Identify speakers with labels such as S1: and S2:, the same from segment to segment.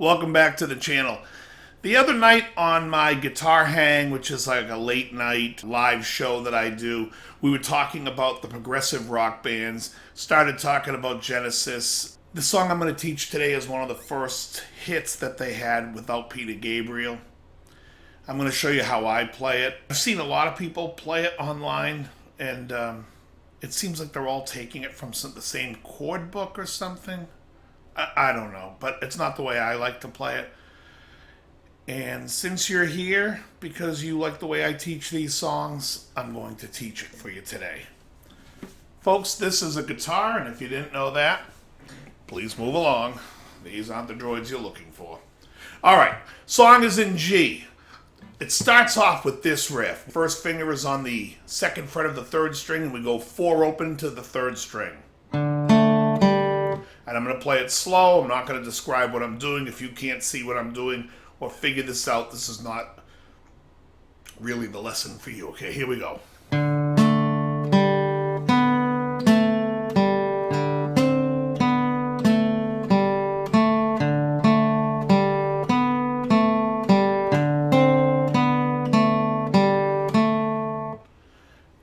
S1: Welcome back to the channel. The other night on my Guitar Hang, which is like a late night live show that I do, we were talking about the progressive rock bands, started talking about Genesis. The song I'm going to teach today is one of the first hits that they had without Peter Gabriel. I'm going to show you how I play it. I've seen a lot of people play it online, and it seems like they're all taking it from the same chord book or something. I don't know, but it's not the way I like to play it. And since you're here, because you like the way I teach these songs, I'm going to teach it for you today. Folks, this is a guitar, and if you didn't know that, please move along. These aren't the droids you're looking for. Alright, song is in G. It starts off with this riff. First finger is on the second fret of the third string, and we go 4 open to the third string. And I'm going to play it slow. I'm not going to describe what I'm doing. If you can't see what I'm doing or figure this out, this is not really the lesson for you. Okay, here we go.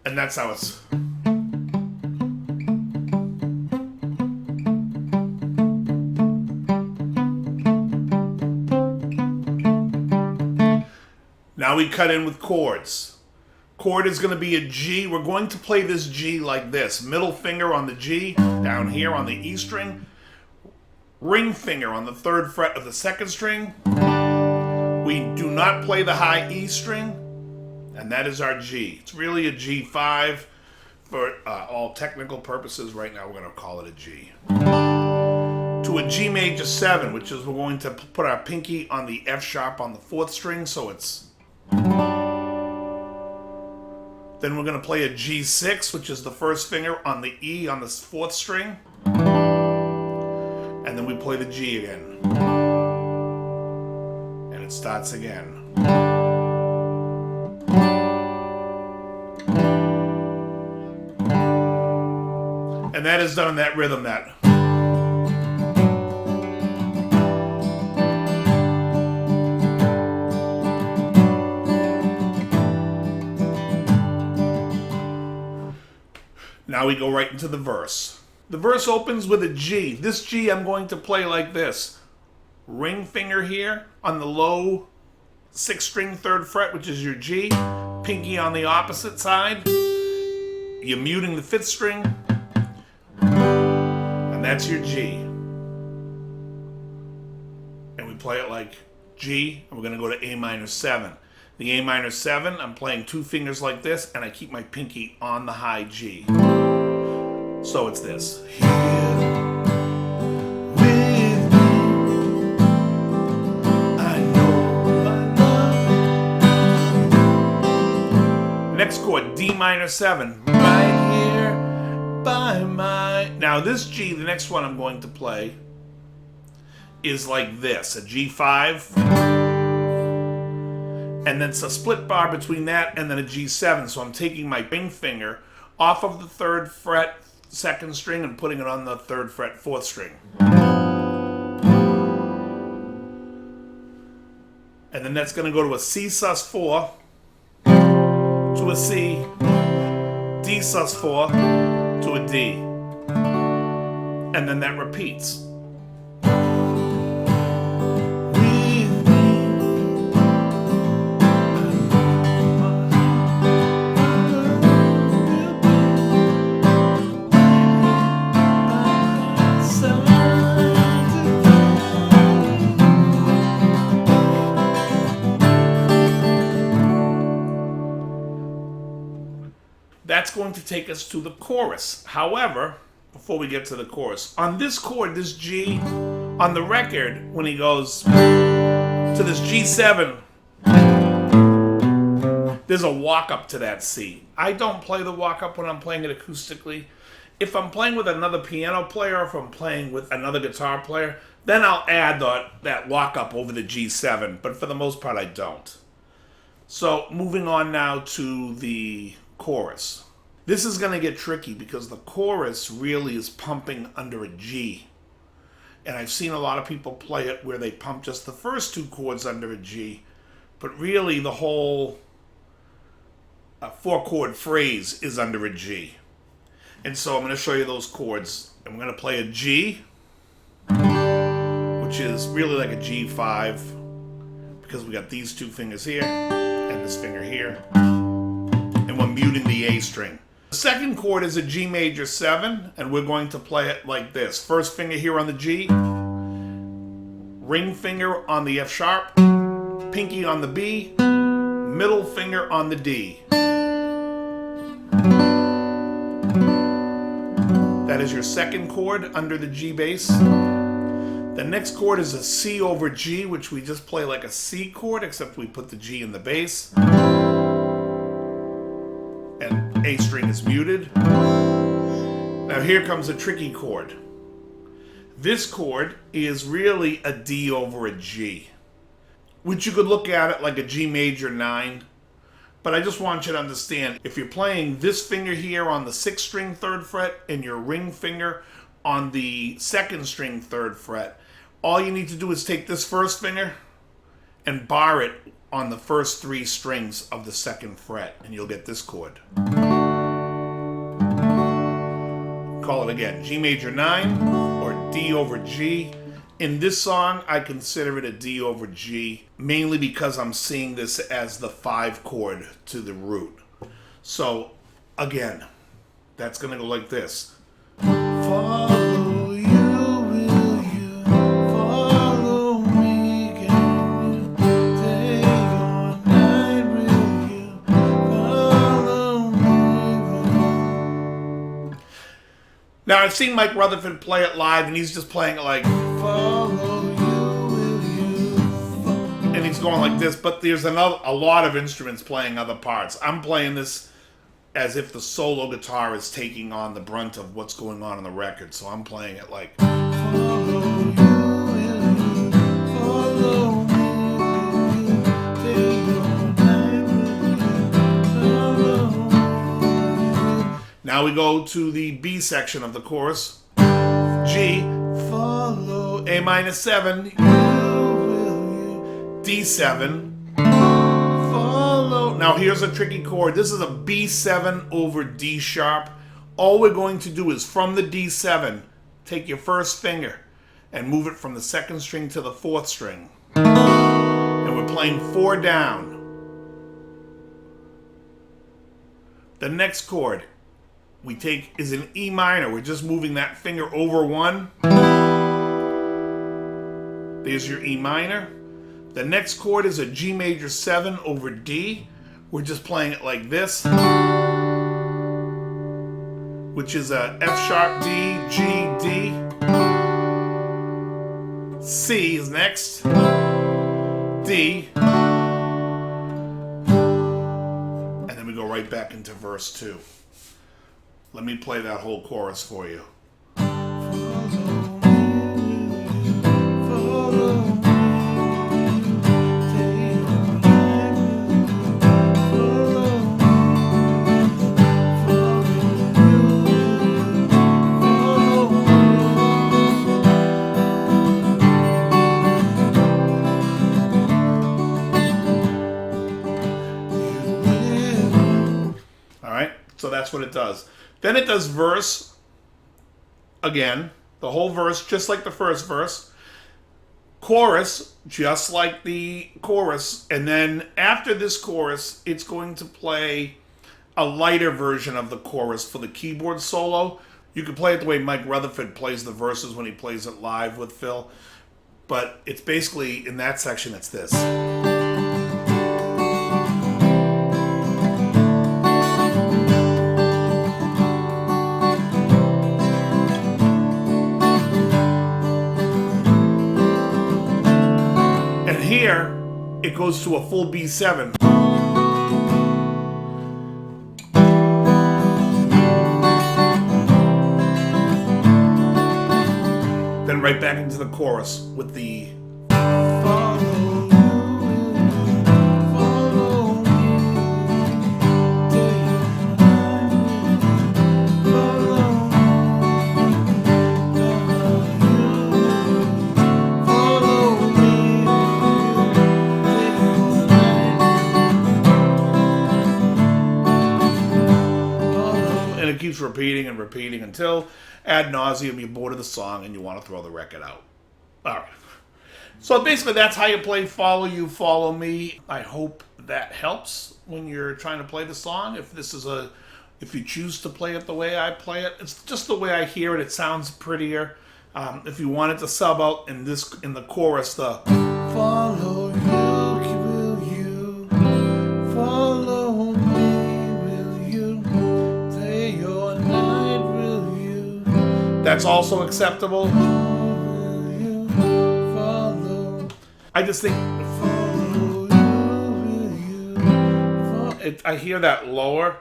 S1: And that's how it's... Now we cut in with chords. Chord is going to be a G. We're going to play this G like this. Middle finger on the G, down here on the E string. Ring finger on the third fret of the second string. We do not play the high E string, and that is our G. It's really a G5 for all technical purposes. Right now we're going to call it a G. To a G major 7, which is we're going to put our pinky on the F sharp on the 4th string, so it's... Then we're going to play a G6, which is the first finger on the E on the 4th string. And then we play the G again. And it starts again. And that is done in that rhythm, that... Now we go right into the verse. The verse opens with a G. This G I'm going to play like this. Ring finger here on the low 6th string 3rd fret, which is your G. Pinky on the opposite side. You're muting the 5th string. And that's your G. And we play it like G, and we're going to go to A minor 7. The A minor 7, I'm playing 2 fingers like this, and I keep my pinky on the high G. So it's this. Here with me, I know. Next chord, D minor 7. Right here by my... Now this G, the next one I'm going to play, is like this. A G5. And then it's a split bar between that and then a G7. So I'm taking my ring finger off of the 3rd fret, 2nd string, and putting it on the 3rd fret, 4th string. And then that's going to go to a C sus4, to a C, D sus4, to a D. And then that repeats. That's going to take us to the chorus. However, before we get to the chorus, on this chord, this G, on the record, when he goes to this G7, there's a walk-up to that C. I don't play the walk-up when I'm playing it acoustically. If I'm playing with another piano player, or if I'm playing with another guitar player, then I'll add that walk-up over the G7, but for the most part, I don't. So, moving on now to the chorus. This is going to get tricky because the chorus really is pumping under a G. And I've seen a lot of people play it where they pump just the first two chords under a G, but really the whole 4-chord phrase is under a G. And so I'm going to show you those chords. I'm going to play a G, which is really like a G5, because we got these two fingers here and this finger here, and we're muting the A string. The second chord is a G major 7, and we're going to play it like this. First finger here on the G, ring finger on the F sharp, pinky on the B, middle finger on the D. That is your second chord under the G bass. The next chord is a C over G, which we just play like a C chord, except we put the G in the bass. And A string is muted. Now here comes a tricky chord. This chord is really a D over a G, which you could look at it like a G major 9. But I just want you to understand, if you're playing this finger here on the 6th string 3rd fret and your ring finger on the 2nd string 3rd fret, all you need to do is take this first finger and bar it on the first 3 strings of the 2nd fret, and you'll get this chord. Call it again, G major 9 or D over G. In this song, I consider it a D over G, mainly because I'm seeing this as the 5 chord to the root. So, again, that's going to go like this. Follow you, will you? Follow me, can you? Day or night, will you? Follow me. Now, I've seen Mike Rutherford play it live, and he's just playing it like, follow you, will you? And he's going like this, but there's a lot of instruments playing other parts. I'm playing this as if the solo guitar is taking on the brunt of what's going on the record. So I'm playing it like, follow you, will you? Follow me, will you? Now we go to the B section of the chorus. G, follow, A minor 7, you, will you? D7, follow. Now here's a tricky chord. This is a B7 over D sharp. All we're going to do is from the D7, take your first finger and move it from the 2nd string to the 4th string. And we're playing 4 down. The next chord we take is an E minor. We're just moving that finger over 1. There's your E minor. The next chord is a G major 7 over D. We're just playing it like this, which is a F sharp D, G, D. C is next. D. And then we go right back into verse 2. Let me play that whole chorus for you. All right, so that's what it does. Then it does verse again, the whole verse, just like the first verse. Chorus, just like the chorus. And then after this chorus, it's going to play a lighter version of the chorus for the keyboard solo. You can play it the way Mike Rutherford plays the verses when he plays it live with Phil. But it's basically, in that section, it's this. Here, it goes to a full B7. Then right back into the chorus with the keeps repeating and repeating until ad nauseum you're bored of the song and you want to throw the record out. All right. So basically, that's how you play Follow You, Follow Me. I hope that helps when you're trying to play the song. If you choose to play it the way I play it, it's just the way I hear it. It sounds prettier. If you wanted to sub out in the chorus, the follow you, will you? Follow me, will you? Day or night, will you? That's also acceptable. Will you follow? I just think follow you, will you? I hear that lower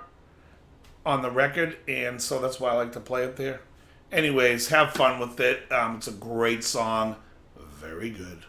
S1: on the record, and so that's why I like to play it there. Anyways, have fun with it. It's a great song. Very good.